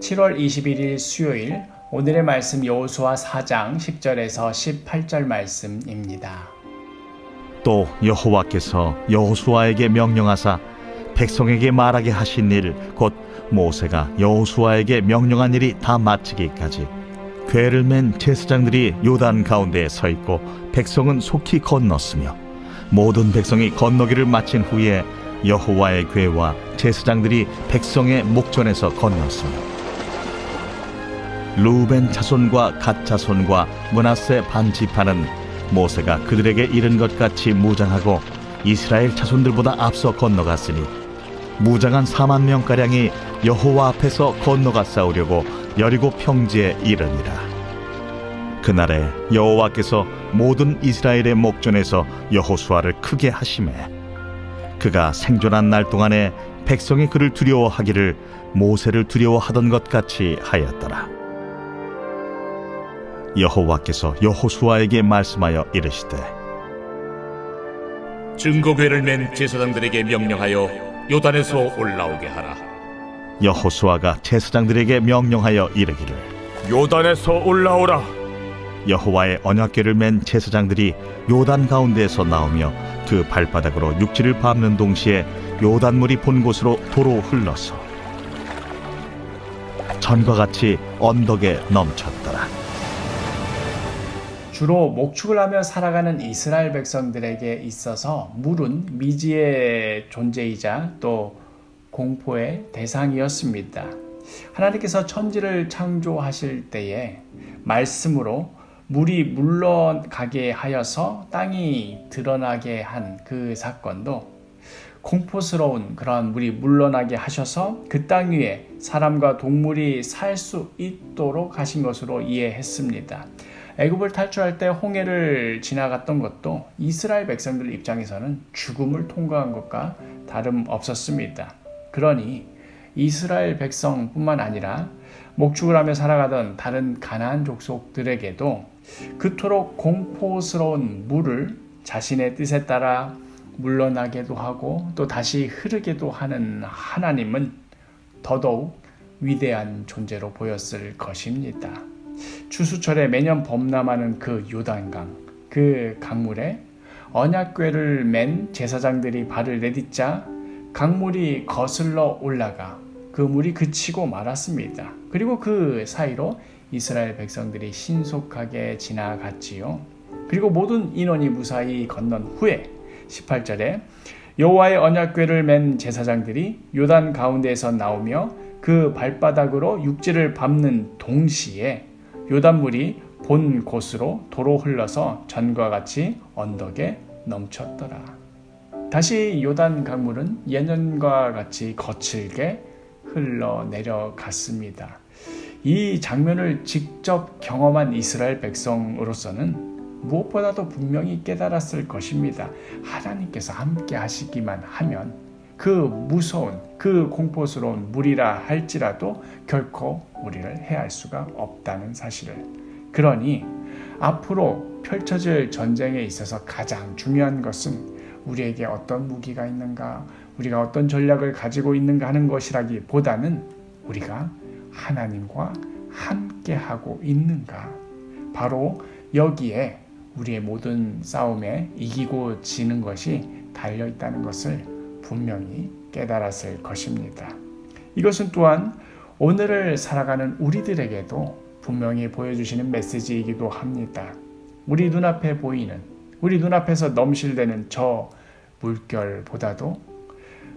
7월 21일 수요일 오늘의 말씀 여호수아 4장 10절에서 18절 말씀입니다. 또 여호와께서 여호수아에게 명령하사 백성에게 말하게 하신 일 곧 모세가 여호수아에게 명령한 일이 다 마치기까지 궤를 맨 제사장들이 요단 가운데에 서 있고 백성은 속히 건넜으며 모든 백성이 건너기를 마친 후에 여호와의 궤와 제사장들이 백성의 목전에서 건넜으며 루벤 자손과 갓 자손과 므낫세 반 지파는 모세가 그들에게 이른 것 같이 무장하고 이스라엘 자손들보다 앞서 건너갔으니 무장한 4만 명가량이 여호와 앞에서 건너가 싸우려고 여리고 평지에 이르니라. 그날에 여호와께서 모든 이스라엘의 목전에서 여호수아를 크게 하시매 그가 생존한 날 동안에 백성이 그를 두려워하기를 모세를 두려워하던 것 같이 하였더라. 여호와께서 여호수아에게 말씀하여 이르시되 증거궤를 맨 제사장들에게 명령하여 요단에서 올라오게 하라. 여호수아가 제사장들에게 명령하여 이르기를 요단에서 올라오라. 여호와의 언약궤를 맨 제사장들이 요단 가운데에서 나오며 그 발바닥으로 육지를 밟는 동시에 요단물이 본 곳으로 도로 흘러서 전과 같이 언덕에 넘쳤더라. 주로 목축을 하며 살아가는 이스라엘 백성들에게 있어서 물은 미지의 존재이자 또 공포의 대상이었습니다. 하나님께서 천지를 창조하실 때에 말씀으로 물이 물러가게 하여서 땅이 드러나게 한 그 사건도 공포스러운 그러한 물이 물러나게 하셔서 그 땅 위에 사람과 동물이 살 수 있도록 하신 것으로 이해했습니다. 애굽을 탈출할 때 홍해를 지나갔던 것도 이스라엘 백성들 입장에서는 죽음을 통과한 것과 다름없었습니다. 그러니 이스라엘 백성뿐만 아니라 목축을 하며 살아가던 다른 가나안 족속들에게도 그토록 공포스러운 물을 자신의 뜻에 따라 물러나게도 하고 또 다시 흐르게도 하는 하나님은 더더욱 위대한 존재로 보였을 것입니다. 추수철에 매년 범람하는 그 요단강, 그 강물에 언약궤를 맨 제사장들이 발을 내딛자 강물이 거슬러 올라가 그 물이 그치고 말았습니다. 그리고 그 사이로 이스라엘 백성들이 신속하게 지나갔지요. 그리고 모든 인원이 무사히 건넌 후에 18절에 여호와의 언약궤를 맨 제사장들이 요단 가운데에서 나오며 그 발바닥으로 육지를 밟는 동시에 요단물이 본 곳으로 도로 흘러서 전과 같이 언덕에 넘쳤더라. 다시 요단 강물은 예년과 같이 거칠게 흘러내려갔습니다. 이 장면을 직접 경험한 이스라엘 백성으로서는 무엇보다도 분명히 깨달았을 것입니다. 하나님께서 함께 하시기만 하면 그 무서운, 그 공포스러운 물이라 할지라도 결코 우리를 해할 수가 없다는 사실을. 그러니 앞으로 펼쳐질 전쟁에 있어서 가장 중요한 것은 우리에게 어떤 무기가 있는가, 우리가 어떤 전략을 가지고 있는가 하는 것이라기보다는 우리가 하나님과 함께하고 있는가. 바로 여기에 우리의 모든 싸움에 이기고 지는 것이 달려있다는 것을 분명히 깨달았을 것입니다. 이것은 또한 오늘을 살아가는 우리들에게도 분명히 보여주시는 메시지이기도 합니다. 우리 눈앞에 보이는, 우리 눈앞에서 넘실대는 저 물결보다도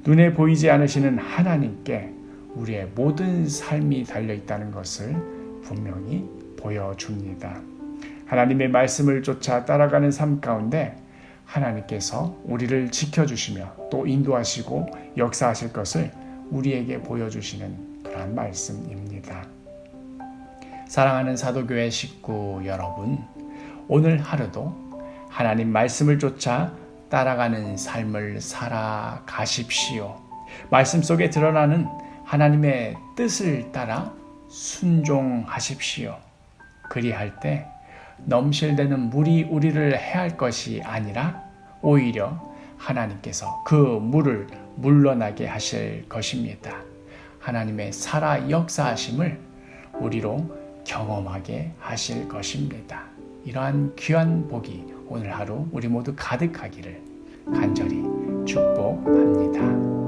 눈에 보이지 않으시는 하나님께 우리의 모든 삶이 달려있다는 것을 분명히 보여줍니다. 하나님의 말씀을 쫓아 따라가는 삶 가운데 하나님께서 우리를 지켜주시며 또 인도하시고 역사하실 것을 우리에게 보여주시는 그런 말씀입니다. 사랑하는 사도교회 식구 여러분, 오늘 하루도 하나님 말씀을 쫓아 따라가는 삶을 살아가십시오. 말씀 속에 드러나는 하나님의 뜻을 따라 순종하십시오. 그리할 때 넘실대는 물이 우리를 해할 것이 아니라 오히려 하나님께서 그 물을 물러나게 하실 것입니다. 하나님의 살아 역사하심을 우리로 경험하게 하실 것입니다. 이러한 귀한 복이 오늘 하루 우리 모두 가득하기를 간절히 축복합니다.